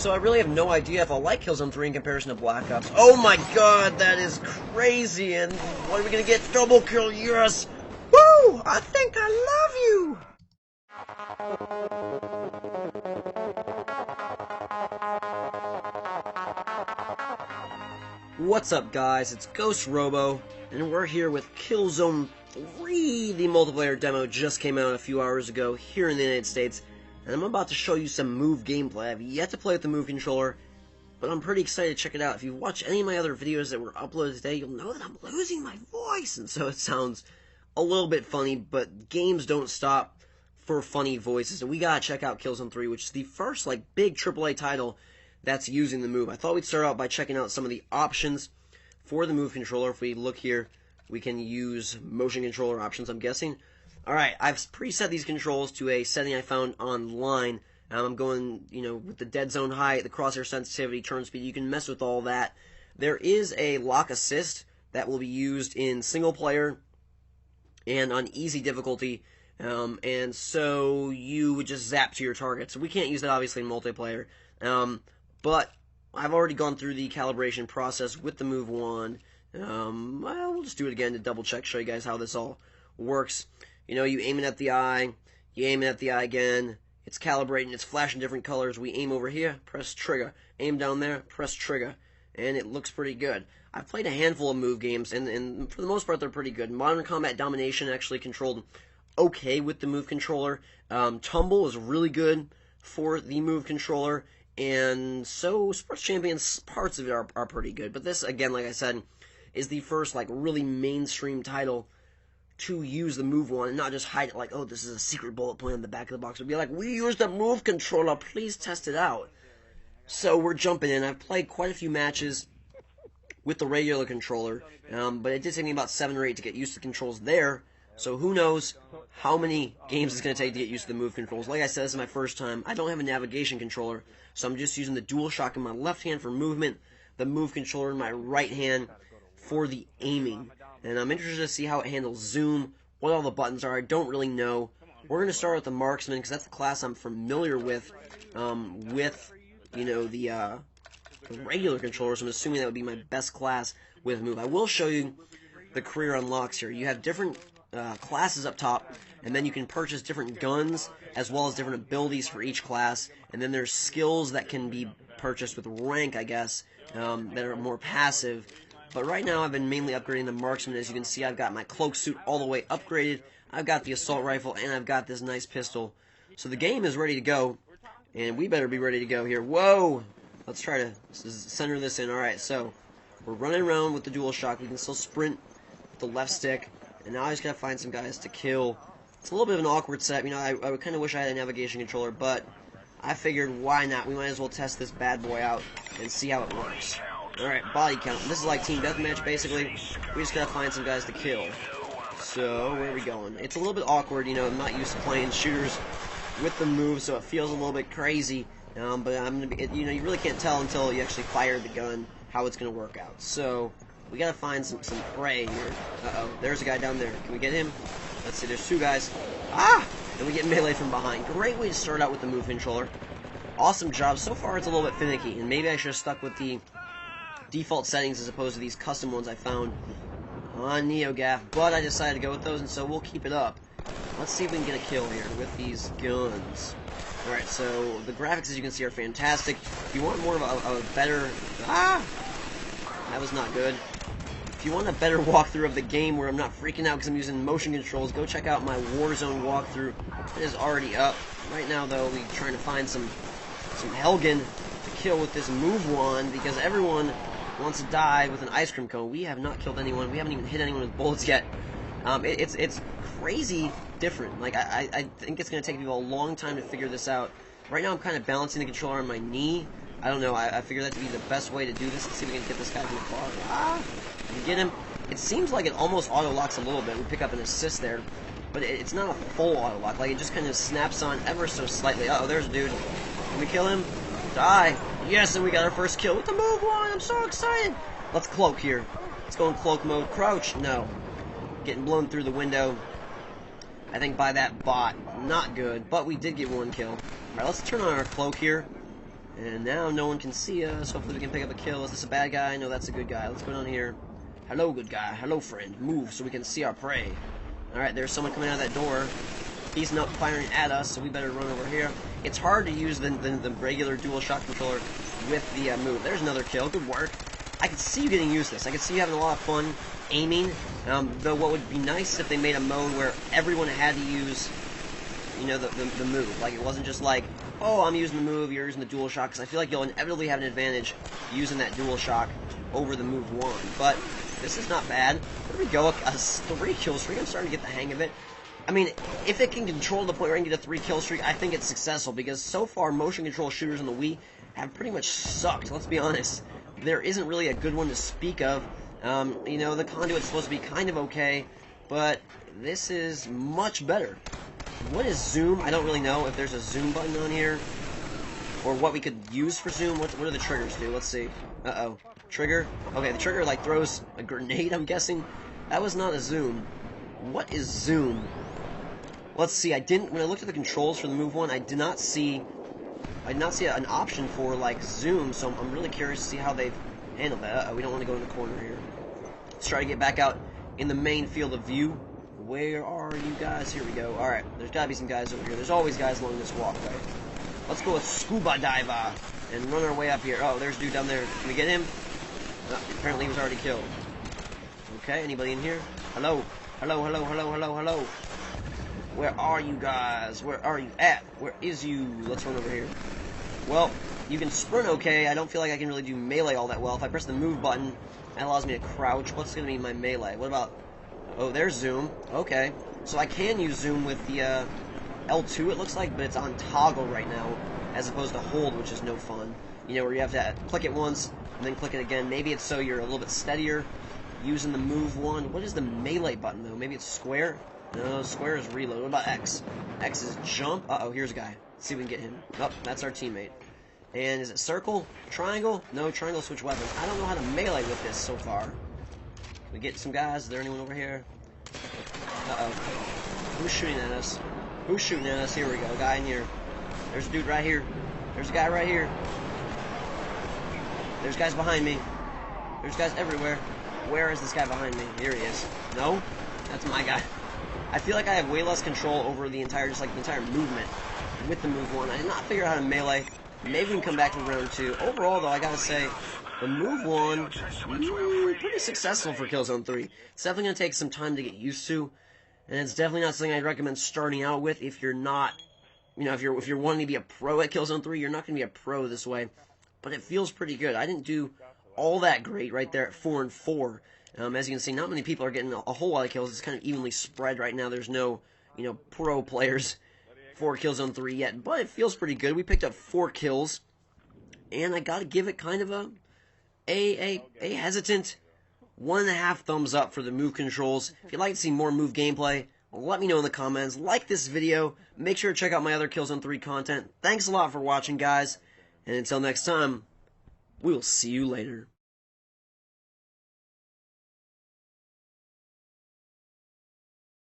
So I really have no idea if I'll like Killzone 3 in comparison to Black Ops. Oh my god, that is crazy, and what are we gonna get? Double kill, yes! Woo! I think I love you! What's up, guys? It's Ghost Robo, and we're here with Killzone 3. The multiplayer demo just came out a few hours ago here in the United States, and I'm about to show you some Move gameplay. I've yet to play with the Move controller, but I'm pretty excited to check it out. If you watch any of my other videos that were uploaded today, you'll know that I'm losing my voice, and so it sounds a little bit funny, but games don't stop for funny voices, and we gotta check out Killzone 3, which is the first, big AAA title that's using the Move. I thought we'd start out by checking out some of the options for the Move controller. If we look here, we can use motion controller options, I'm guessing. Alright, I've preset these controls to a setting I found online. I'm going, with the dead zone height, the crosshair sensitivity, turn speed. You can mess with all that. There is a lock assist that will be used in single player and on easy difficulty. And so you would just zap to your target. So we can't use that, obviously, in multiplayer. But I've already gone through the calibration process with the Move wand. Well, we'll just do it again to double check, show you guys how this all works. You aim it at the eye, you aim it at the eye again, it's calibrating, it's flashing different colors. We aim over here, press trigger. Aim down there, press trigger. And it looks pretty good. I've played a handful of Move games, and for the most part, they're pretty good. Modern Combat Domination actually controlled okay with the Move controller. Tumble is really good for the Move controller. And so Sports Champions, parts of it are pretty good. But this, again, like I said, is the first, really mainstream title to use the Move one and not just hide it oh, this is a secret bullet point on the back of the box. It would be like, we use the Move controller, please test it out. So we're jumping in. I've played quite a few matches with the regular controller, but it did take me about 7 or 8 to get used to the controls there. So who knows how many games it's going to take to get used to the Move controls. Like I said, this is my first time. I don't have a navigation controller, so I'm just using the DualShock in my left hand for movement, the Move controller in my right hand for the aiming. And I'm interested to see how it handles zoom, what all the buttons are. I don't really know. We're going to start with the Marksman, because that's the class I'm familiar with, the regular controller, so I'm assuming that would be my best class with Move. I will show you the career unlocks here. You have different classes up top, and then you can purchase different guns as well as different abilities for each class, and then there's skills that can be purchased with rank, I guess, that are more passive. But right now I've been mainly upgrading the Marksman. As you can see, I've got my cloak suit all the way upgraded, I've got the assault rifle, and I've got this nice pistol. So the game is ready to go, and we better be ready to go here. Whoa! Let's try to center this in. Alright, so we're running around with the DualShock. We can still sprint with the left stick. And now I just gotta find some guys to kill. It's a little bit of an awkward set. I kind of wish I had a navigation controller, but I figured, why not? We might as well test this bad boy out and see how it works. Alright, body count. This is like Team Deathmatch, basically. We just gotta find some guys to kill. So, where are we going? It's a little bit awkward, I'm not used to playing shooters with the Move, so it feels a little bit crazy. But I'm gonna be, you really can't tell until you actually fire the gun how it's gonna work out. So we gotta find some prey here. Uh-oh, there's a guy down there. Can we get him? Let's see, there's 2 guys. Ah! And we get melee from behind. Great way to start out with the Move controller. Awesome job. So far it's a little bit finicky, and maybe I should have stuck with the default settings as opposed to these custom ones I found on NeoGAF, but I decided to go with those, and so we'll keep it up. Let's see if we can get a kill here with these guns. Alright, so the graphics, as you can see, are fantastic. If you want more of a better... Ah! That was not good. If you want a better walkthrough of the game where I'm not freaking out because I'm using motion controls, go check out my Warzone walkthrough. It is already up. Right now, though, we're trying to find some Helgen to kill with this Move wand, because everyone wants to die with an ice cream cone. We have not killed anyone. We haven't even hit anyone with bullets yet. It's crazy different. I think it's going to take people a long time to figure this out. Right now, I'm kind of balancing the controller on my knee. I don't know. I figure that to be the best way to do this. Let's see if we can get this guy from afar. Ah! We get him. It seems like it almost auto-locks a little bit. We pick up an assist there. But it's not a full auto-lock. It just kind of snaps on ever so slightly. Uh-oh, there's a dude. Can we kill him? Die. Yes, and we got our first kill with the Move one. I'm so excited. Let's cloak here. Let's go in cloak mode. Crouch. No. Getting blown through the window. I think by that bot. Not good, but we did get 1 kill. Alright, let's turn on our cloak here. And now no one can see us. Hopefully we can pick up a kill. Is this a bad guy? No, that's a good guy. Let's go down here. Hello, good guy. Hello, friend. Move so we can see our prey. Alright, there's someone coming out of that door. He's not firing at us, so we better run over here. It's hard to use the regular dual shock controller with the move. There's another kill. Good work. I can see you getting used to this. I can see you having a lot of fun aiming. Though what would be nice if they made a mode where everyone had to use, you know, the move. Like, it wasn't just like, oh, I'm using the move, you're using the dual shock, because I feel like you'll inevitably have an advantage using that dual shock over the move 1. But this is not bad. There we go, a 3 kill streak. I'm starting to get the hang of it. I mean, if it can control the point where I can get a 3 kill streak, I think it's successful, because so far motion control shooters on the Wii have pretty much sucked, let's be honest. There isn't really a good one to speak of. You know, the Conduit's supposed to be kind of okay, but this is much better. What is zoom? I don't really know if there's a zoom button on here, or what we could use for zoom. What do the triggers do? Let's see. Uh-oh. Trigger? Okay, the trigger, like, throws a grenade, I'm guessing. That was not a zoom. What is zoom? Let's see, when I looked at the controls for the Move 1, I did not see an option for, like, zoom, so I'm really curious to see how they've handled that. Uh-oh, we don't want to go in the corner here. Let's try to get back out in the main field of view. Where are you guys? Here we go. Alright, there's gotta be some guys over here. There's always guys along this walkway. Let's go with Scuba Diver and run our way up here. Oh, there's a dude down there. Can we get him? Apparently he was already killed. Okay, anybody in here? Hello? Hello, hello, hello, hello, hello. Where are you guys? Where are you at? Where is you? Let's run over here. Well, you can sprint okay. I don't feel like I can really do melee all that well. If I press the move button, that allows me to crouch. What's going to be my melee? What about... Oh, there's zoom. Okay. So I can use zoom with the L2, it looks like, but it's on toggle right now, as opposed to hold, which is no fun. You know, where you have to click it once, and then click it again. Maybe it's so you're a little bit steadier using the move 1. What is the melee button, though? Maybe it's square? No, square is reload. What about X? X is jump. Uh-oh, here's a guy. Let's see if we can get him. Oh, that's our teammate. And is it circle? Triangle? No, triangle switch weapons. I don't know how to melee with this so far. Can we get some guys? Is there anyone over here? Uh-oh. Who's shooting at us? Who's shooting at us? Here we go. Guy in here. There's a dude right here. There's a guy right here. There's guys behind me. There's guys everywhere. Where is this guy behind me? Here he is. No? That's my guy. I feel like I have way less control over the entire, just like the entire movement with the Move 1. I did not figure out how to melee. Maybe we can come back in round 2. Overall, though, I gotta say, the Move 1, pretty successful for Killzone 3. It's definitely gonna take some time to get used to, and it's definitely not something I'd recommend starting out with if you're not, you know, if you're wanting to be a pro at Killzone 3, you're not gonna be a pro this way. But it feels pretty good. I didn't do all that great right there at 4 and 4. As you can see, not many people are getting a whole lot of kills. It's kind of evenly spread right now. There's no, you know, pro players for Killzone 3 yet, but it feels pretty good. We picked up 4 kills, and I gotta give it kind of a hesitant 1.5 thumbs up for the move controls. If you'd like to see more move gameplay, let me know in the comments. Like this video. Make sure to check out my other Killzone 3 content. Thanks a lot for watching, guys, and until next time, we will see you later.